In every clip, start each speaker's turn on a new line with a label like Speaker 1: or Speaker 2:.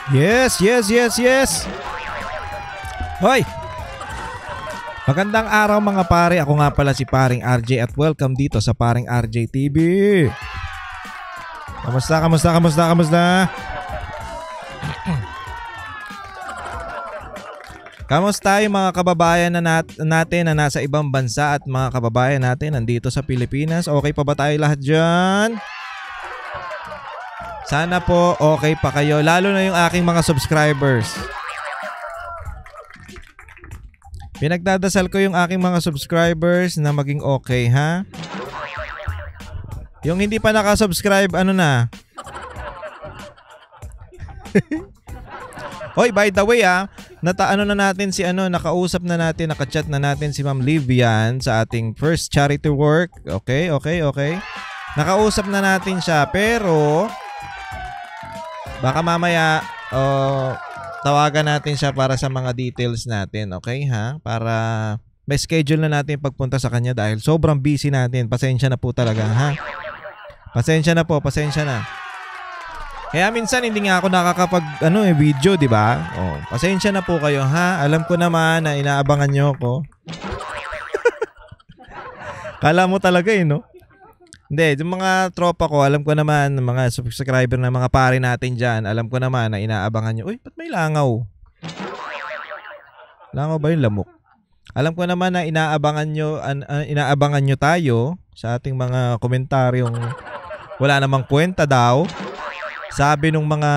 Speaker 1: Yes, yes, yes, yes. Hoy! Magandang araw mga pare. Ako nga pala si Paring RJ at welcome dito sa Paring RJ TV. Kamusta? Kamusta yung mga kababayan natin na nasa ibang bansa at mga kababayan natin nandito sa Pilipinas? Okay pa ba tayo lahat dyan? Sana po okay pa kayo, lalo na yung aking mga subscribers. Pinagdadasal ko yung aking mga subscribers na maging okay, ha? Yung hindi pa nakasubscribe, ano na? Hoy, by the way, nakausap na natin, nakachat na natin si Ma'am Livian sa ating first charity work. Okay. Nakausap na natin siya, pero baka mamaya tawagan natin siya para sa mga details natin, okay ha? Para may schedule na natin pagpunta sa kanya dahil sobrang busy natin. Pasensya na po talaga, ha? Pasensya na. Kaya minsan hindi nga ako nakakapag video, di ba? Oh, pasensya na po kayo, ha? Alam ko naman na inaabangan niyo ako. Kala mo talaga no? Hindi, yung mga tropa ko, alam ko naman, mga subscriber na mga pare natin dyan, alam ko naman na inaabangan nyo. Uy, ba't may langaw? Langaw ba yung lamok? Alam ko naman na inaabangan nyo tayo sa ating mga komentaryong wala namang kwenta daw. Sabi nung mga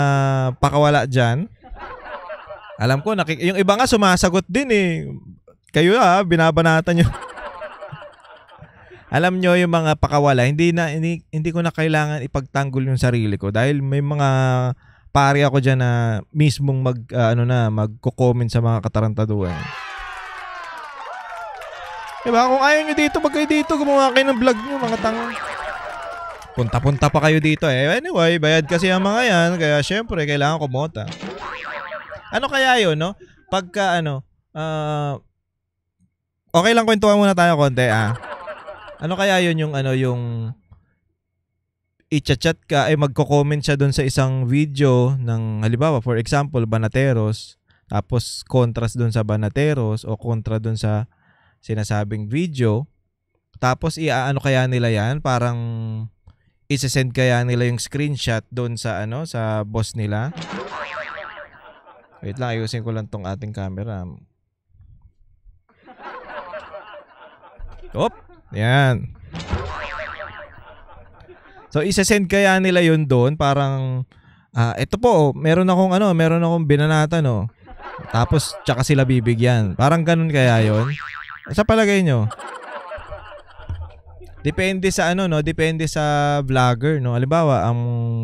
Speaker 1: pakawala dyan. Alam ko, yung iba nga sumasagot din eh. Kayo binabanatan nyo. Alam nyo yung mga pakawala, hindi ko na kailangan ipagtanggol yung sarili ko dahil may mga pari ako diyan na mismong magko-comment sa mga katarantaduhan. Diba? Kung ayaw nyo dito, wag kayo dito, gumawa kayo ng vlog nyo, mga tanga. Punta-punta pa kayo dito eh. Anyway, bayad kasi ang mga yan, kaya syempre kailangan kumota. Ano kaya yun, no? Pagka okay lang, kwentuhan muna tayo konti Ano kaya yun yung i-chat ka ay magko-comment siya doon sa isang video ng halimbawa for example Banateros, tapos contrast doon sa Banateros o kontra doon sa sinasabing video, tapos iaano kaya nila yan, parang i-send kaya nila yung screenshot doon sa sa boss nila. Wait lang, ayusin ko lang tong ating camera. Yan. So isa-send kaya nila yun doon, parang ito po, meron akong binanata Tapos tsaka sila bibigyan. Parang ganun kaya yun. Sa palagay nyo? Depende sa depende sa vlogger, no. Halimbawa, ang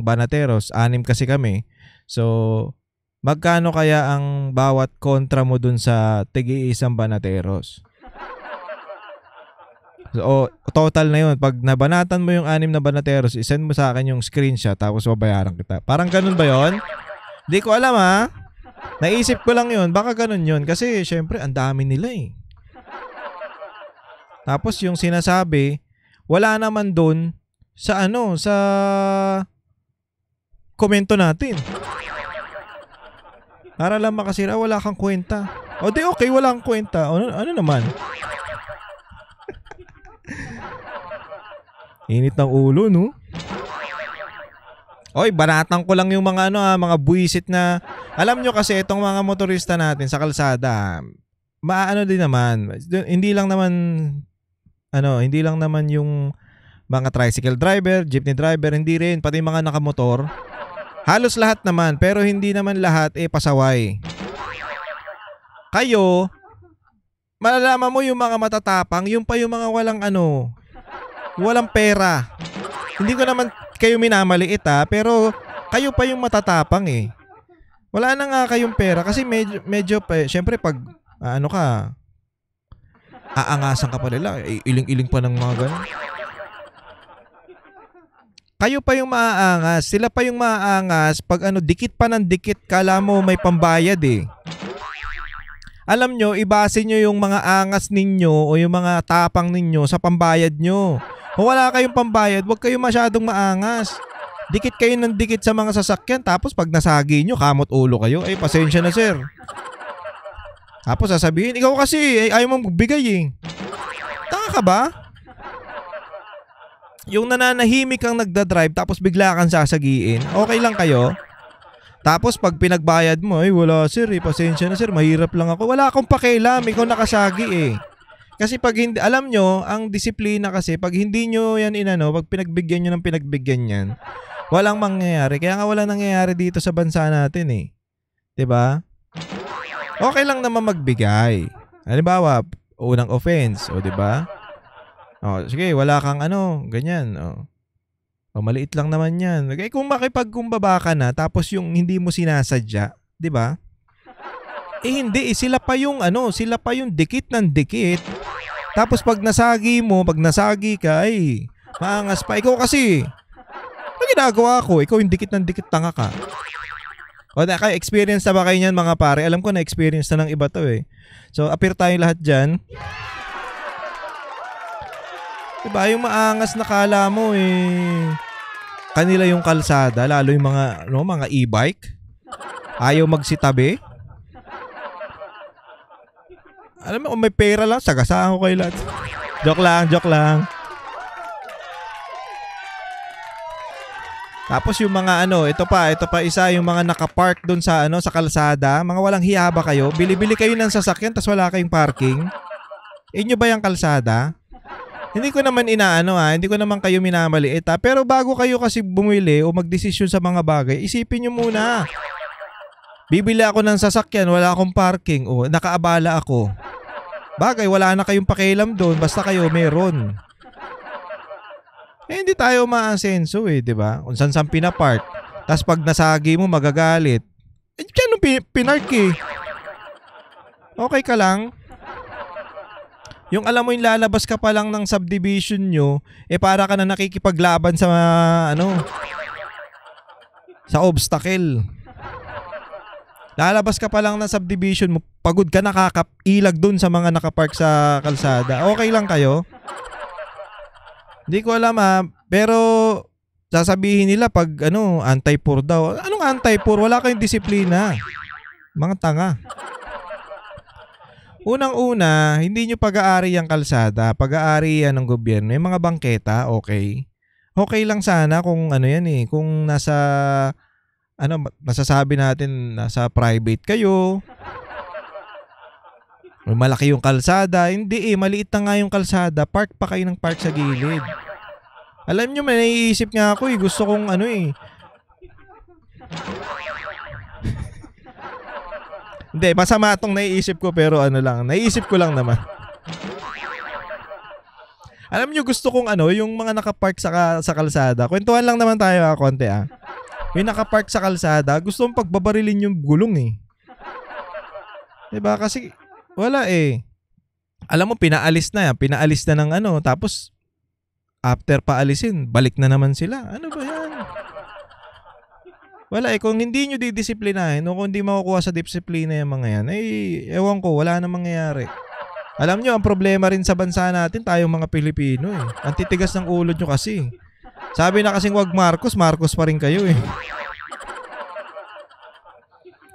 Speaker 1: Banateros, 6 kasi kami. So magkano kaya ang bawat kontra mo dun sa tig-iisang Banateros? So, total na yun. Pag nabanatan mo yung 6 na Banateros, isend mo sa akin yung screenshot tapos babayaran kita. Parang ganun ba yun? Di ko alam Naisip ko lang yun. Baka ganun yun. Kasi syempre, ang dami nila eh. Tapos yung sinasabi, wala naman dun sa sa komento natin. Para lang makasira, wala kang kwenta. O di okay, wala kang kwenta. Ano naman? Init ng ulo, no? Oy, banatan ko lang yung mga mga buwisit na, alam nyo kasi itong mga motorista natin sa kalsada, din naman. Hindi lang naman yung mga tricycle driver, jeepney driver, hindi rin, pati mga nakamotor. Halos lahat naman, pero hindi naman lahat pasaway. Kayo, malalaman mo yung mga matatapang, yung pa yung mga walang pera. Hindi ko naman kayo minamaliit pero kayo pa yung matatapang eh. Wala na nga kayong pera kasi medyo syempre pag aangasan ka pa nila, iling-iling pa ng mga ganun. Kayo pa yung maaangas, sila pa yung maaangas pag dikit pa ng dikit, kala mo may pambayad eh. Alam nyo, ibase nyo yung mga angas ninyo o yung mga tapang ninyo sa pambayad nyo. Kung wala kayong pambayad, huwag kayong masyadong maangas. Dikit kayo ng dikit sa mga sasakyan, tapos pag nasagi nyo, kamot ulo kayo, ay pasensya na sir. Tapos sasabihin, ikaw kasi, ay ayaw mong magbigay eh. Tanga ka ba? Yung nananahimik kang nagdadrive, tapos bigla kang sasagiin, okay lang kayo? Tapos pag pinagbayad mo, ay wala sir, pasensya na sir, mahirap lang ako. Wala akong pakialam, ikaw nakasagi eh. Kasi pag hindi, alam nyo, ang disiplina kasi, pag hindi nyo yan pag pinagbigyan nyo ng pinagbigyan yan, walang mangyayari. Kaya nga wala nangyayari dito sa bansa natin eh. 'Di ba? Okay lang naman magbigay. Halimbawa, unang offense, o 'di ba? O, sige, wala kang ganyan. O maliit lang naman 'yan. Kaya kung makipagkumbaba ka na tapos yung hindi mo sinasadya, 'di ba? Hindi, sila pa yung dikit ng dikit. Tapos pag nasagi ka, ay maangas pa. Ikaw kasi, ano ginagawa ko? Ikaw yung dikit ng dikit, tanga ka. O experience na ba kayo niyan mga pare? Alam ko na experience na ng iba to eh. So appear tayong lahat dyan. Diba yung maangas na kala mo eh, kanila yung kalsada, lalo yung mga e-bike. Ayaw magsitabi. Alam mo, kung may pera lang, sagasaan ko kayo lahat. Joke lang. Tapos yung mga ito pa isa, yung mga nakapark doon sa sa kalsada, mga walang hiya ba kayo? Bili-bili kayo ng sasakyan tapos wala kayong parking. Inyo ba yung kalsada? Hindi ko naman hindi ko naman kayo minamaliit pero bago kayo kasi bumili o magdesisyon sa mga bagay, isipin nyo muna. Bibili ako ng sasakyan, wala akong parking, nakaabala ako. Bagay, wala na kayong pakialam doon, basta kayo meron. Hindi tayo maasenso eh, di ba? Kung saan pinapark. Tapos pag nasagi mo, magagalit. Diyan pinark eh. Okay ka lang? Yung alam mo yung lalabas ka pa lang ng subdivision nyo, para ka na nakikipaglaban sa sa obstacle. Lalabas ka pa lang ng subdivision mo, pagod ka, nakakailag dun sa mga nakapark sa kalsada. Okay lang kayo? Hindi ko alam pero sasabihin nila pag anti-poor daw. Anong anti-poor? Wala kayong disiplina. Mga tanga. Unang-una, hindi nyo pag-aari ang kalsada, pag-aari yan ng gobyerno. Yung mga bangketa, okay. Okay lang sana kung kung nasa masasabi natin nasa private kayo. Malaki yung kalsada. Hindi maliit na nga yung kalsada. Park pa kayo ng park sa gilid. Alam nyo, may naiisip nga ako gusto kong Hindi, masama itong naiisip ko pero naiisip ko lang naman. Alam nyo, gusto kong yung mga nakapark sa kalsada. Kwentuhan lang naman tayo konti Yung nakapark sa kalsada, gusto mong pagbabarilin yung gulong eh. Diba? Kasi wala eh. Alam mo, pinaalis na ng tapos after paalisin, balik na naman sila. Ano ba yan? Wala kung hindi nyo didisiplinahin o kung hindi makukuha sa disiplina yung mga yan, ewan ko, wala na mangyayari. Alam nyo, ang problema rin sa bansa natin, tayong mga Pilipino eh. Ang titigas ng ulo nyo kasi. Sabi na kasing wag Marcos pa rin kayo eh.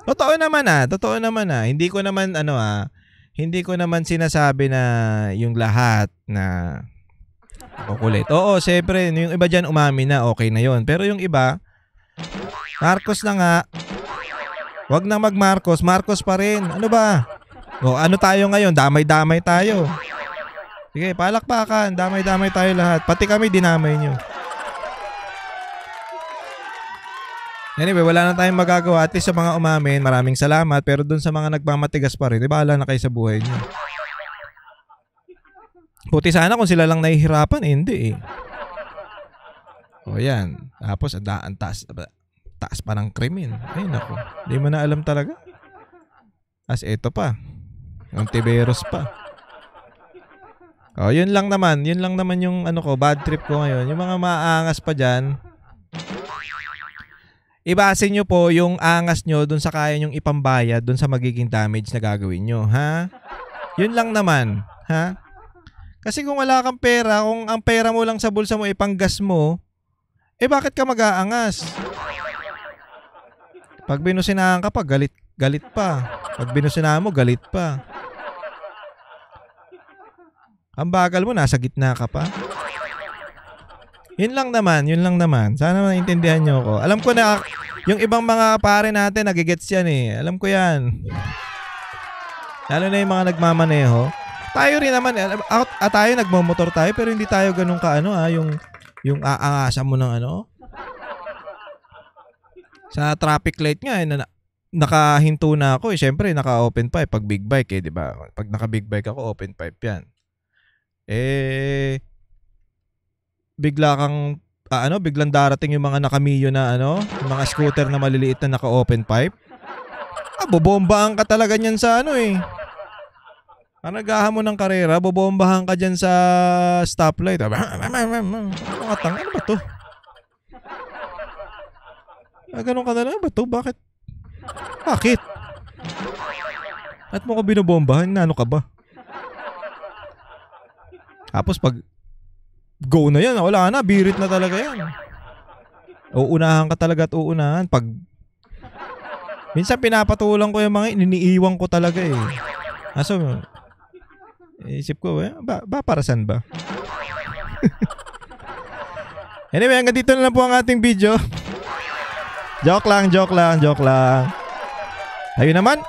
Speaker 1: Totoo naman Hindi ko naman hindi ko naman sinasabi na yung lahat na kukulit. Oo, syempre, yung iba dyan umamin na, okay na yon. Pero yung iba, Marcos na nga. Wag na mag-Marcos pa rin. Ano ba? Ano tayo ngayon? Damay-damay tayo. Sige, palakpakan. Damay-damay tayo lahat. Pati kami, dinamay nyo. Anyway, wala na tayong magagawa. At least sa mga umamin, maraming salamat. Pero dun sa mga nagmamatigas pa rin, bahala na kayo sa buhay nyo. Puti sana kung sila lang nahihirapan, hindi eh. O yan. Tapos, ang taas pa ng krimen. Ay, naku. Hindi mo na alam talaga. As eto pa. Yung Tiberos pa. O, yun lang naman yung bad trip ko ngayon. Yung mga maangas pa dyan, ibase nyo po yung angas nyo dun sa kaya nyong ipambayad dun sa magiging damage na gagawin nyo, ha? Yun lang naman, ha? Kasi kung wala kang pera, kung ang pera mo lang sa bulsa mo ipanggas mo, Eh bakit ka mag-aangas? Pag binusinahan ka pa, galit pa. Pag binusinahan mo, galit pa. Ang bagal mo, nasa gitna ka pa. Yun lang naman. Sana maintindihan nyo ako. Alam ko na, yung ibang mga pare natin, nagigets yan eh. Alam ko yan. Lalo na yung mga nagmamaneho. Tayo rin naman, tayo nagmamotor tayo, pero hindi tayo ganun ka yung aangasan mo ng ano. Sa traffic light nga, nakahinto na ako eh. Siyempre, naka-open pipe pag big bike eh, di ba? Pag naka-big bike ako, open pipe yan. Eh, biglang darating yung mga nakamiyo na yung mga scooter na maliliit na naka-open pipe. Bobombahan ka talaga niyan sa nagahan mo ng karera, bobombahan ka dyan sa stoplight. Ano ba to? Ganun ka na lang ba to? Bakit? At mo ko binobombahan, ano ka ba? Tapos pag go na yan, wala na, birit na talaga yan. Uunahan ka talaga at uunahan. Pag minsan pinapatulang ko yung mga iniiwan ko talaga eh. Aso, isip ko, para saan ba? Anyway, hanggang dito na lang po ang ating video. Joke lang. Ayun naman.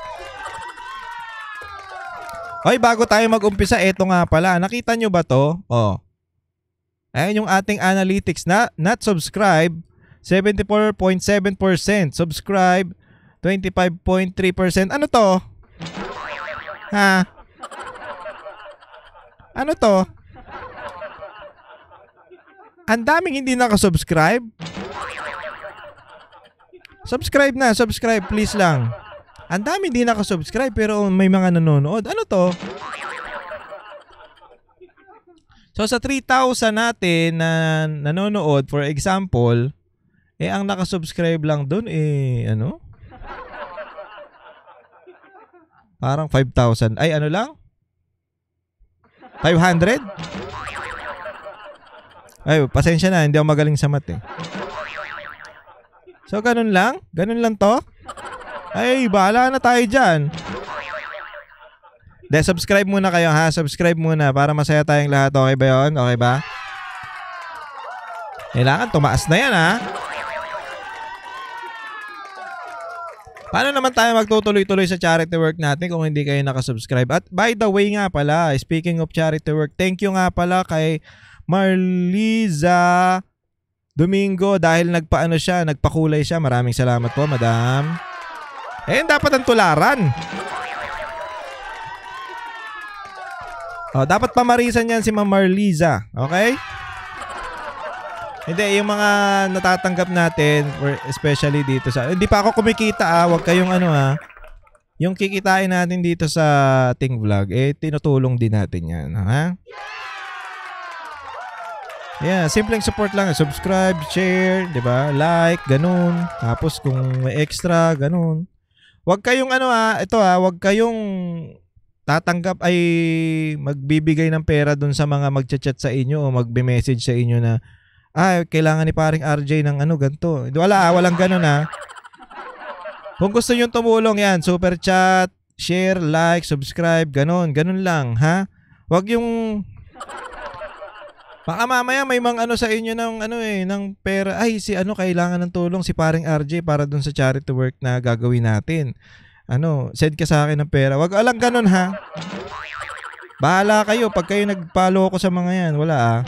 Speaker 1: Hoy, bago tayo mag-umpisa, eto nga pala. Nakita nyo ba to? Oh. Ayun yung ating analytics na not subscribe, 74.7%. Subscribe, 25.3%. Ano to? Ha? Ano to? Ang daming hindi nakasubscribe. Subscribe please lang. Ang daming hindi nakasubscribe pero may mga nanonood. Ano to? So sa 3,000 natin na nanonood, for example, ang nakasubscribe lang doon parang 5,000. Ay, ano lang? 500? Ay, pasensya na, hindi ako magaling sa math eh. So, ganun lang? Ganun lang to? Ay, bahala na tayo dyan. Subscribe muna kayo ha. Subscribe muna para masaya tayong lahat. Okay ba yun? Okay ba? Kailangan tumaas na yan ha. Paano naman tayo magtutuloy-tuloy sa charity work natin kung hindi kayo nakasubscribe? At by the way nga pala, speaking of charity work, thank you nga pala kay Marliza Domingo dahil nagpakulay siya. Maraming salamat po, madam. Dapat ang tularan. Dapat pamarisan yan si Ma'am Marliza. Okay? Hindi, yung mga natatanggap natin, especially dito sa... Hindi pa ako kumikita Huwag kayong yung kikitain natin dito sa ating vlog, tinutulong din natin yan. Ha? Yeah, simpleng support lang. Subscribe, share, di ba? Like, ganun. Tapos kung may extra, ganun. Huwag kayong huwag kayong tatanggap magbibigay ng pera dun sa mga magchat-chat sa inyo o magbe-message sa inyo na kailangan ni paring RJ ng ganito. Walang ganun Kung gusto nyo tumulong yan, super chat, share, like, subscribe, ganun lang, ha? Huwag yung baka mamaya may mga sa inyo ng pera. Si kailangan ng tulong si paring RJ para dun sa charity work na gagawin natin. Send ka sa akin ng pera. Wag alang ganun ha. Bahala kayo pag kayo nagpalo ko sa mga yan. Wala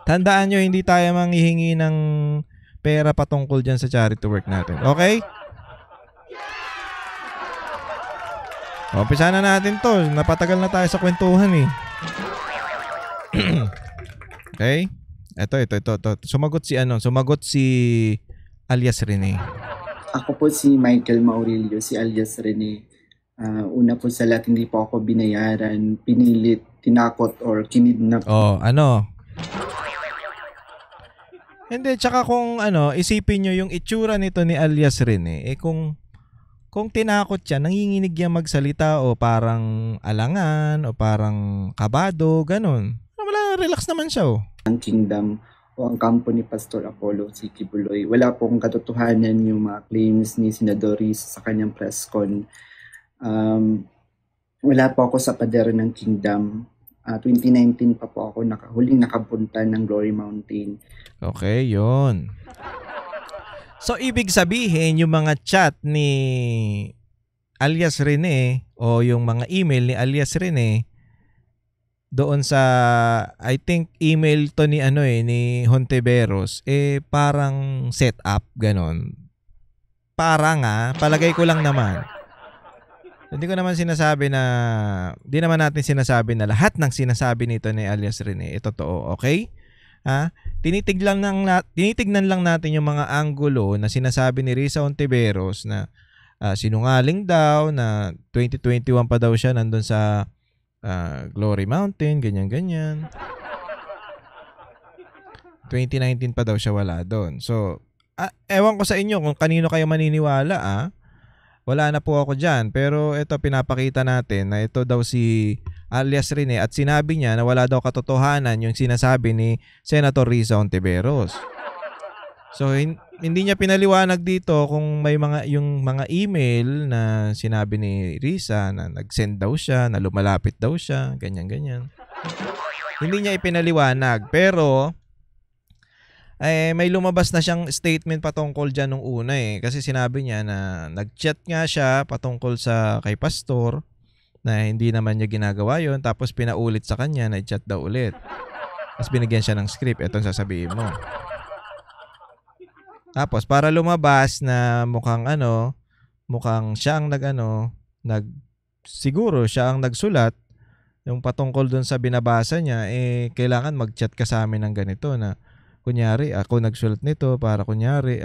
Speaker 1: Tandaan nyo, hindi tayo manghihingi ng pera patungkol dyan sa charity work natin. Okay? Umpisa na natin to. Napatagal na tayo sa kwentuhan eh. Okay? Ito. Sumagot si alias Rene.
Speaker 2: Ako po si Michael Maurilio, si alias Rene. Una po sa lahat, hindi po ako binayaran, pinilit, tinakot, or kinidnap.
Speaker 1: Hindi, tsaka kung isipin nyo yung itsura nito ni alias Rene, kung tinakot siya, nanginginig yan magsalita o parang alangan o parang kabado, ganun. Wala, relax naman siya
Speaker 2: Ang kingdom o ang kampo ni Pastor Apollo C. Kibuloy. Wala pong katotohanan yung mga claims ni Senador Risa sa kanyang press con. Wala po ako sa pader ng Kingdom. 2019 pa po ako huling nakapunta ng Glory Mountain.
Speaker 1: Okay, yon. So, ibig sabihin, yung mga chat ni alias Rene o yung mga email ni alias Rene doon sa, I think, email to ni ni Hontiveros, parang setup, ganon. Parang palagay ko lang naman. Hindi ko naman sinasabi na, di naman natin sinasabi na lahat ng sinasabi nito ni alias Rene totoo, okay? Tinitignan lang natin yung mga anggulo na sinasabi ni Risa Hontiveros na sinungaling daw, na 2021 pa daw siya nandun sa Glory Mountain, ganyan-ganyan. 2019 pa daw siya wala doon. So, ewan ko sa inyo kung kanino kayo maniniwala, wala na po ako dyan. Pero ito, pinapakita natin na ito daw si alias Rene at sinabi niya na wala daw katotohanan yung sinasabi ni Senator Risa Hontiveros. So, hindi niya pinaliwanag dito kung may yung mga email na sinabi ni Risa na nag-send daw siya, na lumalapit daw siya, ganyan-ganyan. Hindi niya ipinaliwanag. Pero, may lumabas na siyang statement patungkol dyan nung una kasi sinabi niya na nag-chat nga siya patungkol sa kay Pastor na hindi naman niya ginagawa yon, tapos pinaulit sa kanya na i-chat daw ulit. Tapos binigyan siya ng script, etong sasabihin mo. Tapos para lumabas na mukhang siya ang siguro siya ang nagsulat yung patungkol dun sa binabasa niya, kailangan mag-chat ka sa amin ng ganito na kunyari, ako nagsulat nito para kunyari,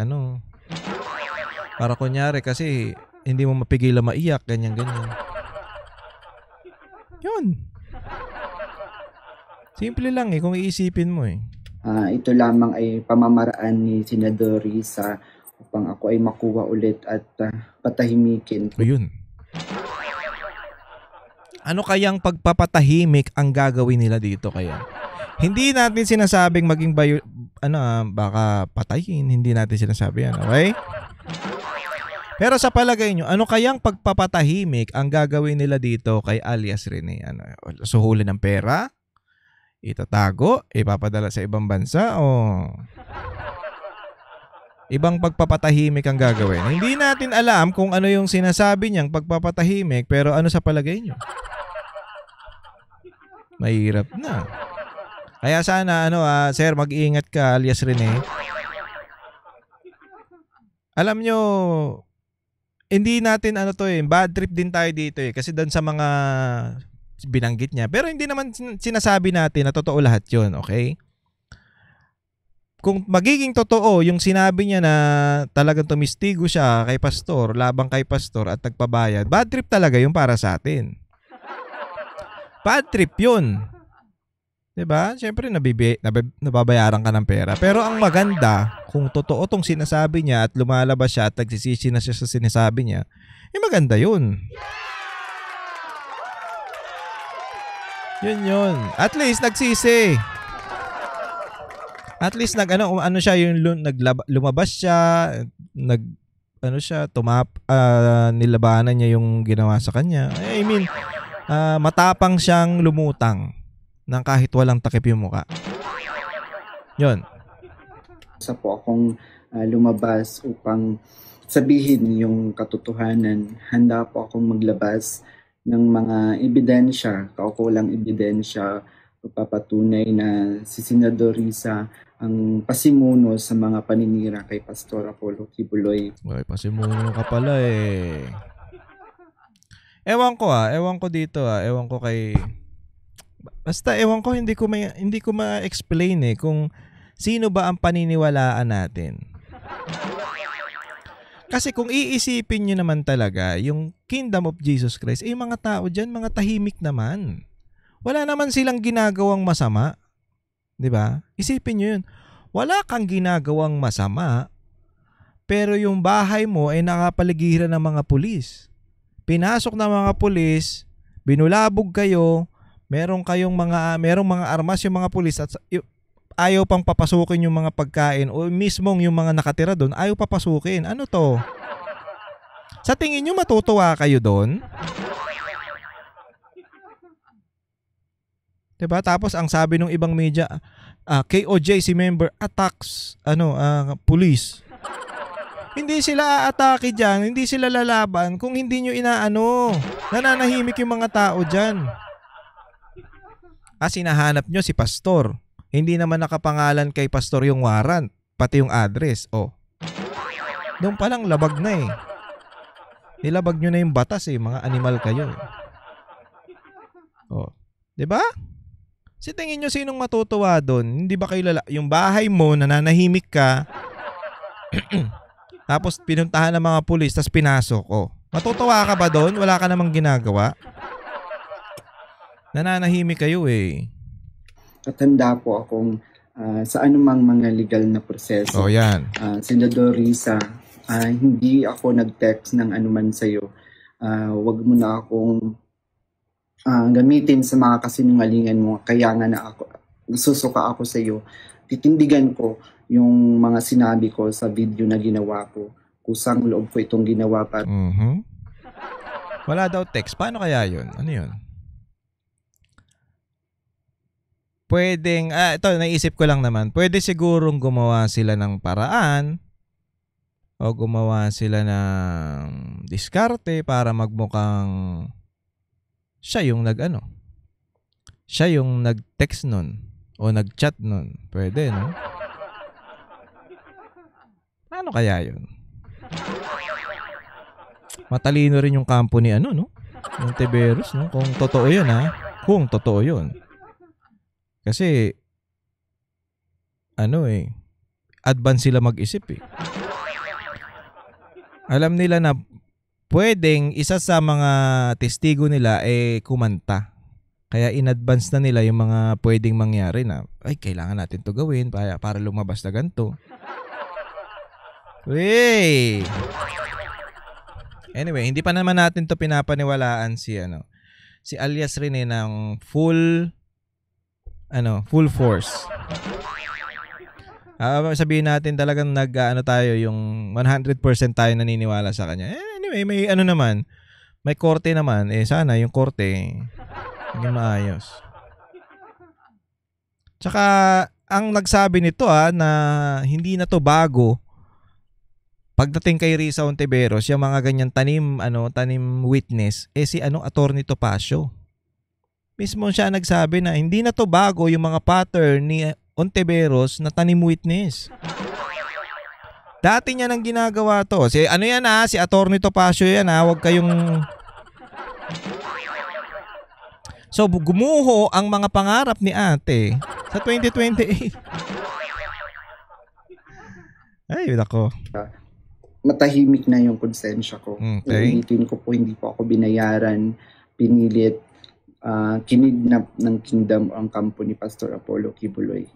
Speaker 1: kasi hindi mo mapigilan maiyak, ganyan-ganyan. Yun. Simple lang kung iisipin mo
Speaker 2: Ito lamang ay pamamaraan ni Senador Risa upang ako ay makuha ulit at patahimikin.
Speaker 1: Ayun. Ano kayang pagpapatahimik ang gagawin nila dito kaya? Hindi natin sinasabing maging baka patayin. Hindi natin sinasabi yan, okay? Pero sa palagay nyo, ano kayang pagpapatahimik ang gagawin nila dito kay alias Rene? Suhulin ng pera? Itatago? Ipapadala sa ibang bansa? O ibang pagpapatahimik ang gagawin? Hindi natin alam kung ano yung sinasabi niyang pagpapatahimik, pero ano sa palagay nyo? Mahirap na. Kaya sana, sir, mag-iingat ka, alias Rene. Alam nyo, hindi natin bad trip din tayo dito kasi doon sa mga binanggit niya. Pero hindi naman sinasabi natin na totoo lahat yun, okay? Kung magiging totoo yung sinabi niya na talagang tumistigo siya kay Pastor, labang kay Pastor at nagpabayad, bad trip talaga yung para sa atin. Bad trip yun. Diba? Siyempre, nababayaran ka ng pera. Pero ang maganda, kung totoo tong sinasabi niya at lumalabas siya at nagsisisi na siya sa sinasabi niya, maganda yun. Yun. At least, nagsisi. At least, siya, lumabas siya, nilabanan niya yung ginawa sa kanya. I mean, matapang siyang lumutang nang kahit walang takip yung mukha. Yun.
Speaker 2: Isa po akong lumabas upang sabihin yung katotohanan. Handa po akong maglabas ng mga ebidensya, kaukulang ebidensya, papatunay na si Senador Risa ang pasimuno sa mga paninira kay Pastor Apollo Kibuloy.
Speaker 1: Ay, pasimuno ka pala Ewan ko dito ewan ko kay... Basta ewan ko, hindi ko ma-explain kung sino ba ang paniniwalaan natin. Kasi kung iisipin nyo naman talaga, yung Kingdom of Jesus Christ, mga tao dyan, mga tahimik naman. Wala naman silang ginagawang masama. 'Di ba? Isipin nyo yun. Wala kang ginagawang masama, pero yung bahay mo ay nakapaligiran ng mga pulis. Pinasok ng mga pulis, binulabog kayo, merong mga armas yung mga pulis ayaw pang papasukin yung mga pagkain o mismong yung mga nakatira doon ayaw papasukin. Ano to? Sa tingin nyo matutuwa kayo doon? Diba? Tapos ang sabi ng ibang media, KOJC member attacks police. Hindi sila aatake dyan, hindi sila lalaban kung hindi nyo nananahimik yung mga tao dyan. Hinahanap nyo si pastor. Hindi naman nakapangalan kay pastor yung warrant, pati yung address. Doon pa lang labag na eh. Nilabag nyo na yung batas eh, mga animal kayo. Diba? Tingin nyo sinong matutuwa doon? Hindi ba kayo yung bahay mo, nananahimik ka, tapos pinuntahan ng mga pulis, tapos pinasok. Matutuwa ka ba doon? Wala ka namang ginagawa? Nananahimik kayo eh.
Speaker 2: Katanda po akong sa anumang mga legal na proseso.
Speaker 1: Yan.
Speaker 2: Senador Risa, hindi ako nag-text ng anuman sa'yo. Wag mo na akong gamitin sa mga kasinungalingan mo. Kaya nga nasusuka ako sa'yo. Titindigan ko yung mga sinabi ko sa video na ginawa ko. Kusang loob ko itong ginawa para...
Speaker 1: Wala daw text. Paano kaya yun? Ano yun? Pwedeng, ito naisip ko lang naman, pwede sigurong gumawa sila ng paraan o gumawa sila ng diskarte para magmukhang siya yung siya yung nag-text nun o nag-chat nun. Pwede, no? Paano kaya yun? Matalino rin yung kampo ni no? Yung Tiberos, no? Kung totoo yun, Kung totoo yun. Kasi, advance sila mag-isip eh. Alam nila na pwedeng isa sa mga testigo nila kumanta. Kaya in advance na nila yung mga pwedeng mangyari na, kailangan natin to gawin para lumabas na ganito. Anyway, hindi pa naman natin to pinapaniwalaan si alias Rene ng full force. Sabihin natin talagang tayo yung 100% tayo naniniwala sa kanya. Anyway, may naman, may korte naman. Sana yung korte maging maayos. Tsaka, ang nagsabi nito na hindi na to bago. Pagdating kay Risa Ontiveros, yung mga ganyan tanim witness, si Attorney Topacio. Mismo siya nagsabi na hindi na to bago yung mga pattern ni Ontiveros na tanim witness. Dati niya nang ginagawa to. Si Attorney Topacio yan Huwag kayong... So, gumuho ang mga pangarap ni ate sa 2028. Ay, nako.
Speaker 2: Matahimik na yung konsensya ko.
Speaker 1: Okay.
Speaker 2: Ulitin ko po, hindi po ako binayaran, pinilit, kinidnap ng kingdom ang kampo ni Pastor Apollo Kibuloy.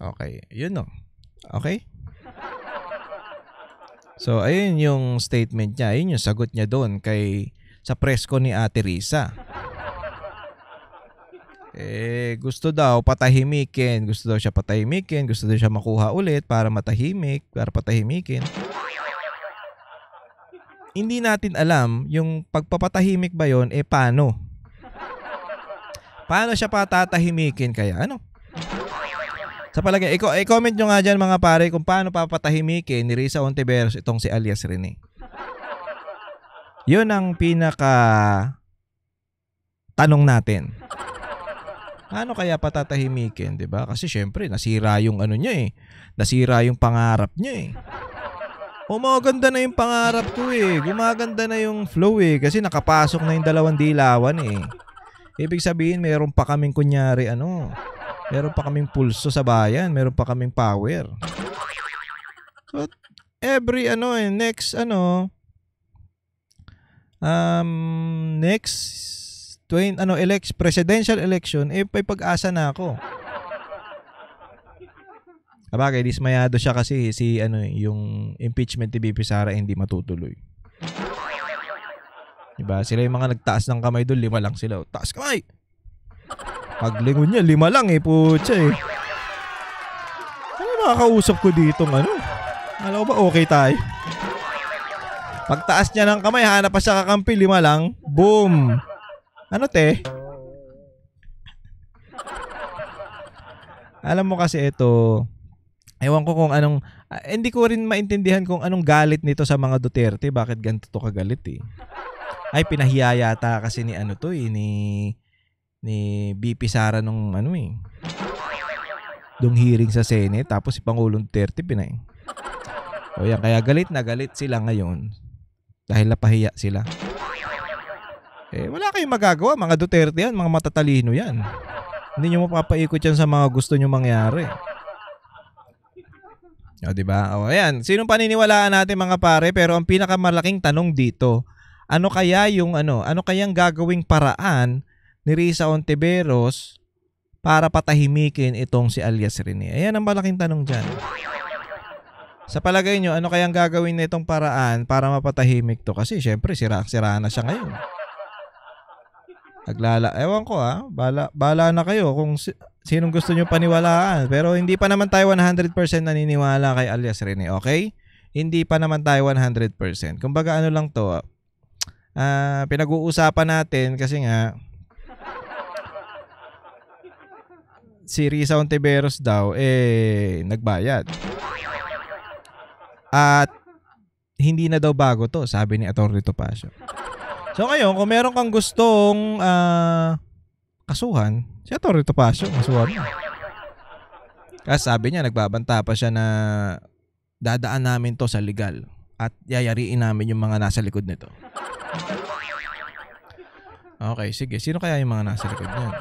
Speaker 1: Okay. Yun Okay? So, ayun yung statement niya. Ayun yung sagot niya doon sa presko ni Ate Risa. Gusto daw patahimikin. Gusto daw siya patahimikin. Gusto daw siya makuha ulit para patahimikin. Hindi natin alam yung pagpapatahimik ba yun, paano? Paano siya patatahimikin kaya? Sa palagay, i-comment nyo nga dyan mga pare kung paano papatahimikin ni Risa Ontiveros itong si alias Rene. Yun ang pinaka tanong natin. Paano kaya patatahimikin, 'di ba? Kasi syempre nasira yung niya Nasira yung pangarap niya Gumaganda na yung pangarap ko Gumaganda na yung flow kasi nakapasok na yung dalawang dilawan Ibig sabihin meron pa kaming kunyari meron pa kaming pulso sa bayan, meron pa kaming power. So every next presidential election may pag-asa na ako. Sabagay, dismayado siya kasi yung impeachment ni BP Sara hindi matutuloy. Diba? Sila yung mga nagtaas ng kamay doon, 5 lang sila. Taas kamay! Paglingon niya, 5 lang putya nakakausap ko dito ano? Alam ko ba okay tayo? Pagtaas niya ng kamay, hanap pa siya kakampi, 5 lang. Boom! Ano te? Alam mo kasi ito, ewan ko kung anong, hindi ko rin maintindihan kung anong galit nito sa mga Duterte. Bakit ganito to kagalit eh? Ay, pinahiya yata kasi ni ano to eh, ni BP Sara nung ano eh. Dung hearing sa Senate, tapos si Pangulong Duterte pinay. O yan, kaya galit na galit sila ngayon. Dahil napahiya sila. Eh, wala kayong magagawa. Mga Duterte yan, mga matatalino yan. Hindi nyo mapapaikot yan sa mga gusto nyo mangyari. O, diba? O, ayan. Sinong paniniwalaan natin mga pare? Pero ang pinakamalaking tanong dito, ano kayang gagawing paraan ni Risa Hontiveros para patahimikin itong si alias Rene? Ayan ang malaking tanong dyan. Sa palagay nyo, ano kayang gagawin na itong paraan para mapatahimik to? Kasi syempre, sira na siya ngayon. Ewan ko bala na kayo kung sinong gusto nyo paniwalaan. Pero hindi pa naman tayo 100% naniniwala kay alias Rene, okay? Hindi pa naman tayo 100%. Kumbaga ano lang to, pinag-uusapan natin kasi nga, si Risa Hontiveros daw, nagbayad. At hindi na daw bago to, sabi ni Atty. Topacio. So ngayon, kung meron kang gustong kasuhan, si Atty. Topacio, kasuhan mo. Kasi sabi niya, nagbabanta pa siya na dadaan namin to sa legal at yayariin namin yung mga nasa likod nito. Okay, sige. Sino kaya yung mga nasa likod niyan?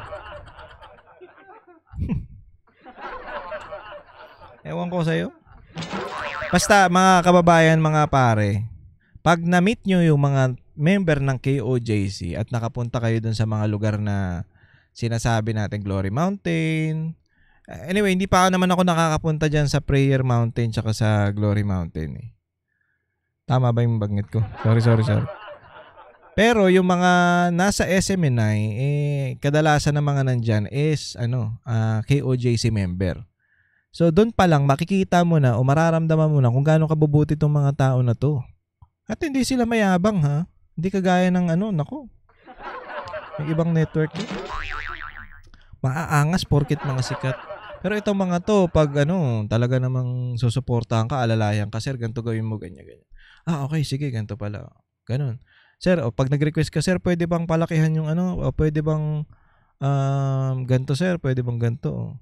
Speaker 1: Ewan ko sa'yo. Basta mga kababayan, mga pare, pag na-meet nyo yung mga member ng KOJC at nakapunta kayo dun sa mga lugar na sinasabi natin Glory Mountain. Anyway, hindi pa naman ako nakakapunta dyan sa Prayer Mountain tsaka sa Glory Mountain eh. Tama ba yung bagnet ko? Sorry. Pero yung mga nasa SMNI, kadalasan ng mga nandyan is KOJC member. So doon pa lang makikita mo na o mararamdaman mo na kung gaano kabubuti itong mga tao na to. At hindi sila mayabang ha. Hindi kagaya ng may ibang network yun. Maaangas porkit mga sikat. Pero itong mga to, pag talaga namang susuportahan ka, alalayan ka, sir, ganito gawin mo, ganyan. Okay, sige, ganito pala. Ganun. Sir, pag nag-request ka, sir, pwede bang palakihan yung o pwede bang ganito, sir, pwede bang ganito,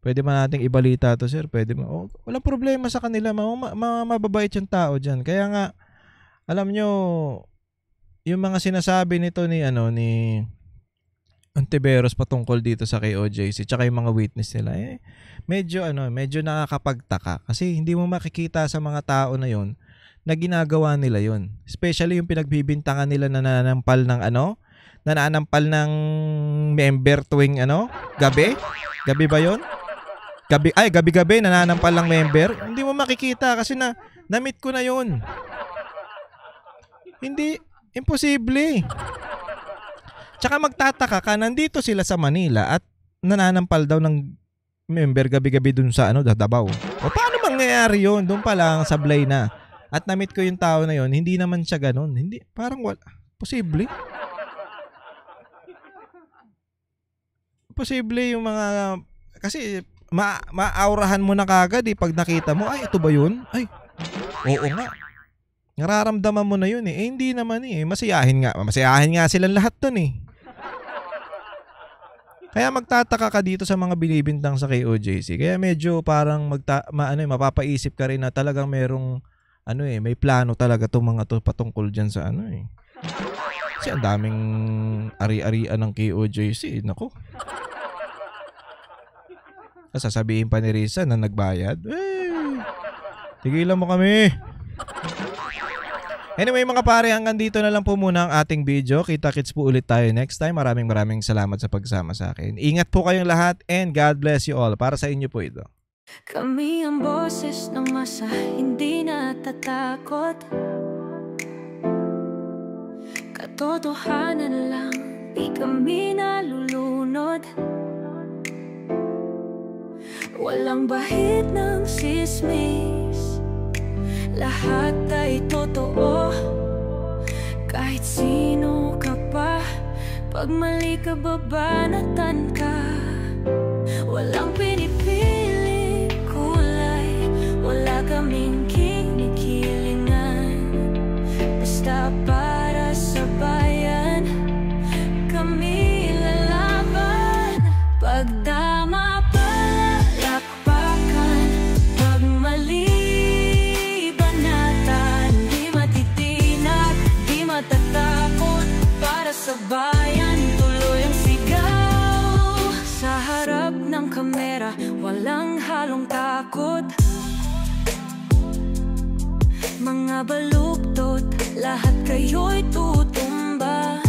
Speaker 1: pwede ba nating ibalita to, sir? Pwede ba? Walang problema sa kanila. Mababait yung tao dyan. Kaya nga, alam nyo, yung mga sinasabi nito ni Hontiveros patungkol dito sa KOJC, tsaka yung mga witness nila, medyo nakakapagtaka. Kasi hindi mo makikita sa mga tao na yon na ginagawa nila yon. Especially yung pinagbibintangan nila na nananampal ng member tuwing gabi? Gabi ba yon? Gabi-gabi nananampal lang member. Hindi mo makikita kasi na-meet ko na yun. Hindi, imposible. Tsaka magtataka ka, nandito sila sa Manila at nananampal daw ng member gabi-gabi dun sa Davao. O paano mangyayari yun? Doon pa lang, sablay na. At na-meet ko yung tao na yun, hindi naman siya ganun. Hindi, parang wala. Posible. Posible yung mga, kasi ma-aurahan mo na kagad pag nakita mo, ay ito ba yun? Ay, oo nga. Nararamdaman mo na yun hindi naman Masiyahin nga silang lahat dun Kaya magtataka ka dito sa mga binibintang sa KOJC. Kaya medyo parang mapapaisip ka rin na talagang merong may plano talaga tong mga to patungkol dyan sa Kasi ang daming ari-arian ng KOJC. Nako. Sasabihin pa ni Risa na nagbayad. Tigilan mo kami. Anyway mga pare, hanggang dito na lang po muna ang ating video. Kita-kits po ulit tayo next time. Maraming salamat sa pagsama sa akin. Ingat po kayong lahat and God bless you all. Para sa inyo po ito.
Speaker 3: Kami ang boses ng masa, hindi natatakot. Katotohanan lang, di kami nalulunod. Walang bahid ng sismis, lahat ay totoo. Kahit sino ka pa, pag mali ka babanatan ka. Walang pinipili kulay, wala kaming kinikilingan. Basta para sa bayan, kami lalaban. Pagdama palakpakan, pag mali banatan. Di matitinag, di matatakot, para sa bayan tuloy ang sigaw. Sa harap ng kamera, walang halong takot. Mga baluktot, lahat kayo'y tutumba.